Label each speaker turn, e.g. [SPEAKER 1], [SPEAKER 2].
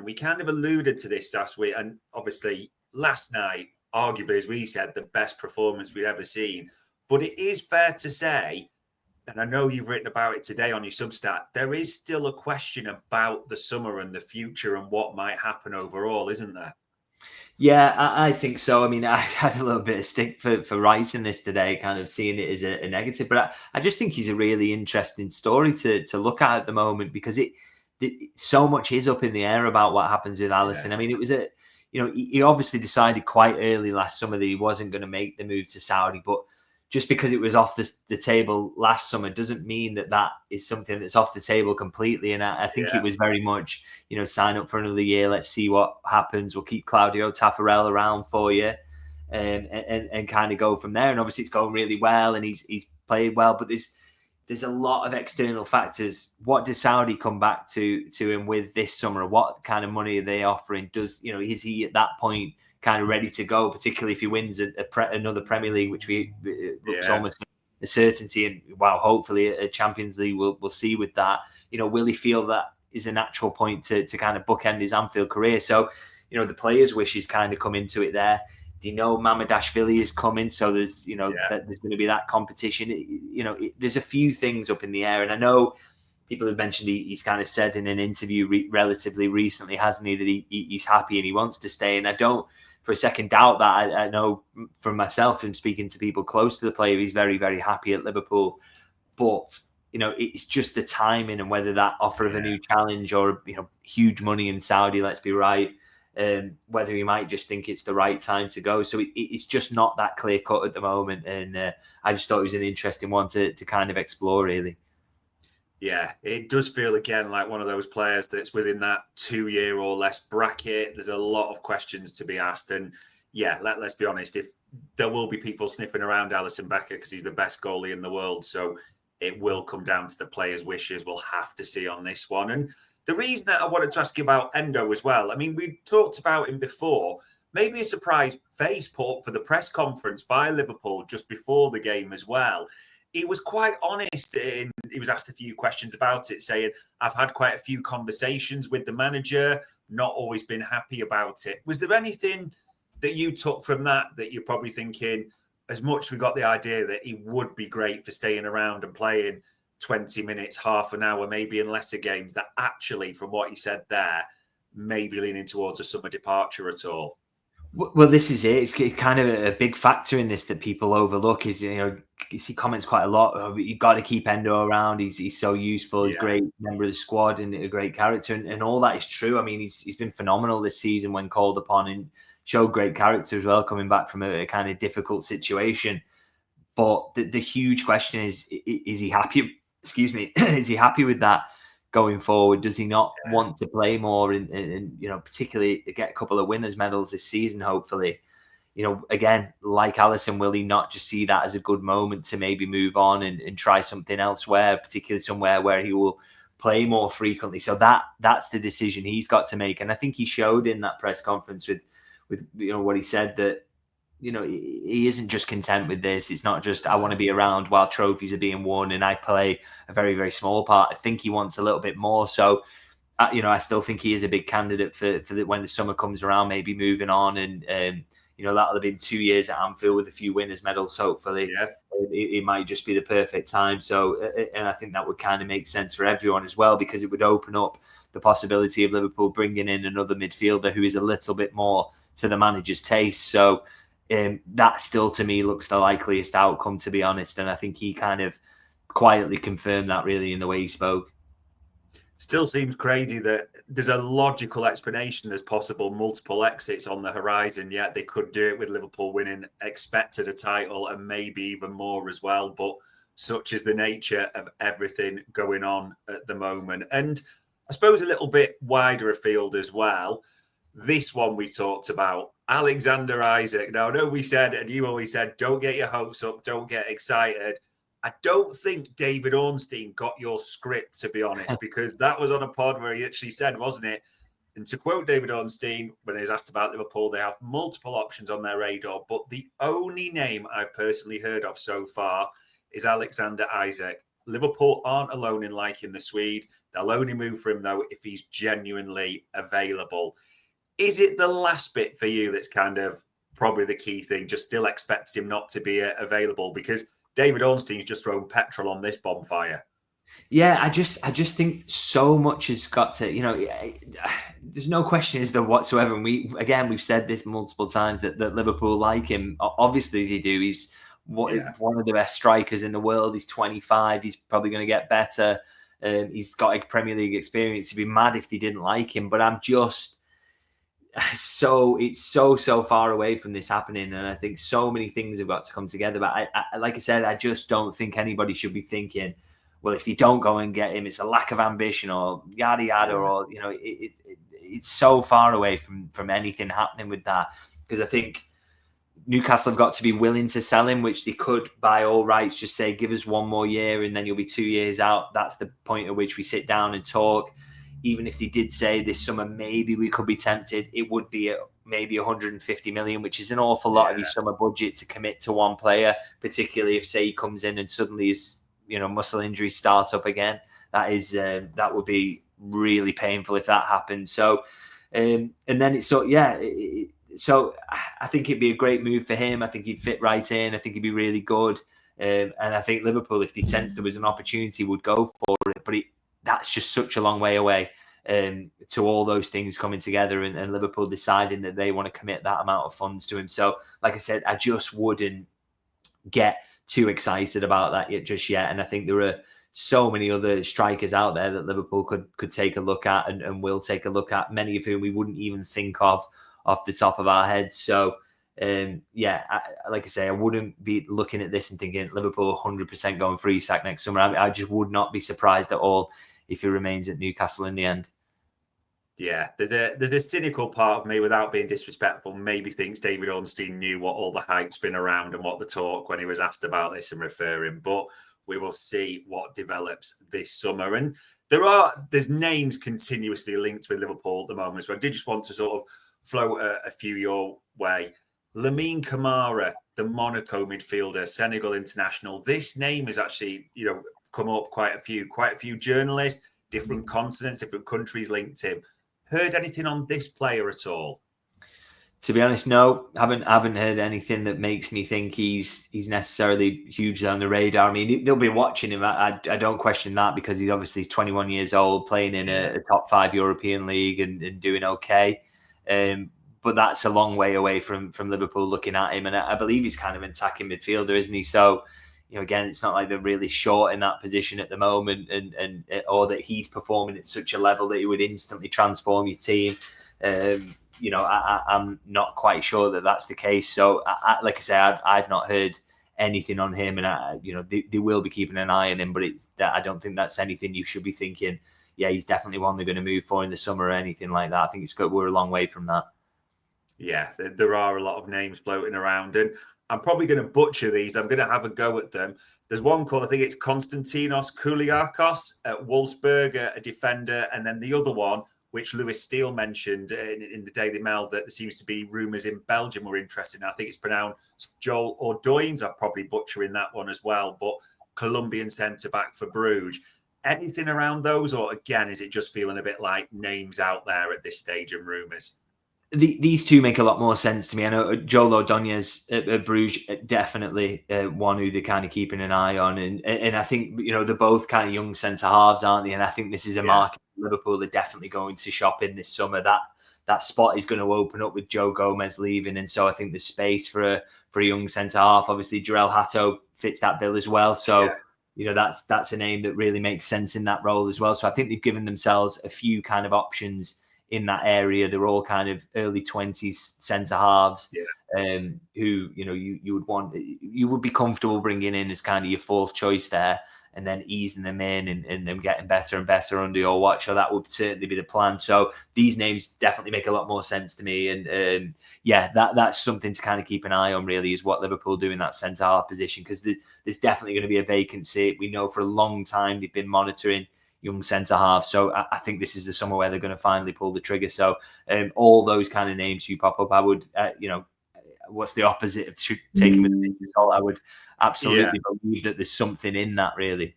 [SPEAKER 1] we kind of alluded to this last week, and obviously last night, arguably, as we said, the best performance we've ever seen. But it is fair to say, and I know you've written about it today on your Substack, there is still a question about the summer and the future and what might happen overall, isn't there?
[SPEAKER 2] Yeah, I think so. I mean, I had a little bit of stick for writing this today, kind of seeing it as a negative, but I just think he's a really interesting story to look at the moment, because it so much is up in the air about what happens with Alisson. Yeah. I mean, it was he obviously decided quite early last summer that he wasn't going to make the move to Saudi, but just because it was off the table last summer doesn't mean that is something that's off the table completely. And I think it was very much, sign up for another year. Let's see what happens. We'll keep Claudio Taffarel around for you and kind of go from there. And obviously it's going really well and he's played well, but there's a lot of external factors. What does Saudi come back to him with this summer? What kind of money are they offering? Is he at that point kind of ready to go, particularly if he wins another Premier League, which looks almost a certainty, and hopefully a Champions League we'll see with that. Will he feel that is a natural point to kind of bookend his Anfield career? So, the players' wishes kind of come into it there. Mamadashvili is coming, so there's there's going to be that competition. There's a few things up in the air, and I know people have mentioned he's kind of said in an interview relatively recently, hasn't he, that he's happy and he wants to stay. And I don't for a second doubt that. I know from myself and speaking to people close to the player, he's very, very happy at Liverpool. But, it's just the timing and whether that offer of a new challenge or, huge money in Saudi, let's be right, whether he might just think it's the right time to go. So it's just not that clear cut at the moment. And I just thought it was an interesting one to kind of explore, really.
[SPEAKER 1] Yeah, it does feel again like one of those players that's within that 2 year or less bracket. There's a lot of questions to be asked. And let's be honest, if there will be people sniffing around Alisson Becker because he's the best goalie in the world. So it will come down to the players' wishes. We'll have to see on this one. And the reason that I wanted to ask you about Endo as well, I mean, we talked about him before, maybe a surprise face put up for the press conference by Liverpool just before the game as well. He was quite honest and he was asked a few questions about it, saying, I've had quite a few conversations with the manager, not always been happy about it. Was there anything that you took from that you're probably thinking, as much as we got the idea that he would be great for staying around and playing 20 minutes, half an hour, maybe in lesser games, that actually, from what he said there, maybe leaning towards a summer departure at all?
[SPEAKER 2] Well, this is it. It's kind of a big factor in this that people overlook is, you see comments quite a lot. You've got to keep Endo around. He's so useful. He's a great member of the squad and a great character. And all that is true. I mean, he's been phenomenal this season when called upon and showed great character as well, coming back from a kind of difficult situation. But the huge question is he happy? Excuse me. Is he happy with that going forward? Does he not want to play more and particularly get a couple of winners' medals this season, hopefully? Again, like Alisson, will he not just see that as a good moment to maybe move on and try something elsewhere, particularly somewhere where he will play more frequently? So that's the decision he's got to make. And I think he showed in that press conference with what he said, that he isn't just content with this. It's not just, I want to be around while trophies are being won and I play a very, very small part. I think he wants a little bit more. So, I still think he is a big candidate for when the summer comes around, maybe moving on. And, that'll have been 2 years at Anfield with a few winners' medals, hopefully. Yeah. It might just be the perfect time. So, and I think that would kind of make sense for everyone as well, because it would open up the possibility of Liverpool bringing in another midfielder who is a little bit more to the manager's taste. So, that still to me looks the likeliest outcome, to be honest. And I think he kind of quietly confirmed that really in the way he spoke.
[SPEAKER 1] Still seems crazy that there's a logical explanation. There's possible multiple exits on the horizon, yet they could do it with Liverpool winning expected a title and maybe even more as well. But such is the nature of everything going on at the moment. And I suppose a little bit wider afield as well. This one we talked about, Alexander Isak. Now, I know we said, and you always said, don't get your hopes up, don't get excited. I don't think David Ornstein got your script, to be honest, because that was on a pod where he actually said, wasn't it? And to quote David Ornstein, when he was asked about Liverpool, they have multiple options on their radar, but the only name I've personally heard of so far is Alexander Isak. Liverpool aren't alone in liking the Swede. They'll only move for him, though, if he's genuinely available. Is it the last bit for you that's kind of probably the key thing? Just still expect him not to be available? Because David Ornstein's just thrown petrol on this bonfire.
[SPEAKER 2] Yeah, I just think so much has got to, there's no question as to whatsoever. And we've said this multiple times that Liverpool like him. Obviously they do. He's one of the best strikers in the world. He's 25. He's probably going to get better. He's got a Premier League experience. It'd be mad if they didn't like him. But I'm just it's so far away from this happening, and I think so many things have got to come together. But I like I said, I just don't think anybody should be thinking, well, if you don't go and get him, it's a lack of ambition or yada yada, or it's so far away from anything happening with that. Because I think Newcastle have got to be willing to sell him, which they could by all rights just say, give us 1 more year and then you'll be 2 years out. That's the point at which we sit down and talk. Even if they did say this summer, maybe we could be tempted, it would be at maybe 150 million, which is an awful lot of your summer budget to commit to one player, particularly if, say, he comes in and suddenly his muscle injuries start up again. That would be really painful if that happened. So, and then it's so I think it'd be a great move for him. I think he'd fit right in. I think he'd be really good. And I think Liverpool, if they sensed there was an opportunity, would go for it. But that's just such a long way away to all those things coming together and Liverpool deciding that they want to commit that amount of funds to him. So, like I said, I just wouldn't get too excited about that just yet. And I think there are so many other strikers out there that Liverpool could take a look at and will take a look at, many of whom we wouldn't even think of off the top of our heads. So, like I say, I wouldn't be looking at this and thinking Liverpool 100% going for Isak next summer. I just would not be surprised at all if he remains at Newcastle in the end.
[SPEAKER 1] Yeah, there's a cynical part of me, without being disrespectful, maybe thinks David Ornstein knew what all the hype's been around and what the talk when he was asked about this and referring. But we will see what develops this summer. And there's names continuously linked with Liverpool at the moment. So I did just want to sort of float a few your way. Lamine Camara, the Monaco midfielder, Senegal international. This name has actually, come up quite a few journalists, different continents, different countries linked him. Heard anything on this player at all?
[SPEAKER 2] To be honest, no. Haven't heard anything that makes me think he's necessarily hugely on the radar. I mean, they'll be watching him. I don't question that, because he's obviously 21 years old, playing in a top 5 European league and doing okay. But that's a long way away from Liverpool looking at him. And I believe he's kind of an attacking midfielder, isn't he? So, again, it's not like they're really short in that position at the moment, and or that he's performing at such a level that he would instantly transform your team. I'm not quite sure that that's the case. So, like I say, I've not heard anything on him, and they will be keeping an eye on him. But I don't think that's anything you should be thinking, yeah, he's definitely one they're going to move for in the summer or anything like that. I think we're a long way from that. Yeah,
[SPEAKER 1] there are a lot of names floating around, and I'm probably going to butcher these. I'm going to have a go at them. There's one called, I think it's Konstantinos Kouliakos at Wolfsburg, a defender. And then the other one, which Lewis Steele mentioned in the Daily Mail, that there seems to be rumours in Belgium were interested in. I think it's pronounced Joel Ordoins. I'm probably butchering that one as well. But Colombian centre-back for Bruges. Anything around those? Or again, is it just feeling a bit like names out there at this stage and rumours?
[SPEAKER 2] These two make a lot more sense to me. I know Joel Ordóñez at Bruges, definitely one who they're kind of keeping an eye on. And I think, they're both kind of young centre-halves, aren't they? And I think this is a market Liverpool are definitely going to shop in this summer. That spot is going to open up with Joe Gomez leaving. And so I think there's space for a young centre-half. Obviously, Jarell Hato fits that bill as well. So, that's a name that really makes sense in that role as well. So I think they've given themselves a few kind of options in that area. They're all kind of early 20s centre halves, who you would be comfortable bringing in as kind of your fourth choice there, and then easing them in and them getting better and better under your watch. So that would certainly be the plan. So these names definitely make a lot more sense to me. And that's something to kind of keep an eye on, really, is what Liverpool do in that centre half position, because there's definitely going to be a vacancy. We know for a long time they've been monitoring young centre half. So I think this is the summer where they're going to finally pull the trigger. So all those kind of names you pop up, I would, what's the opposite of taking with the I would absolutely believe that there's something in that, really.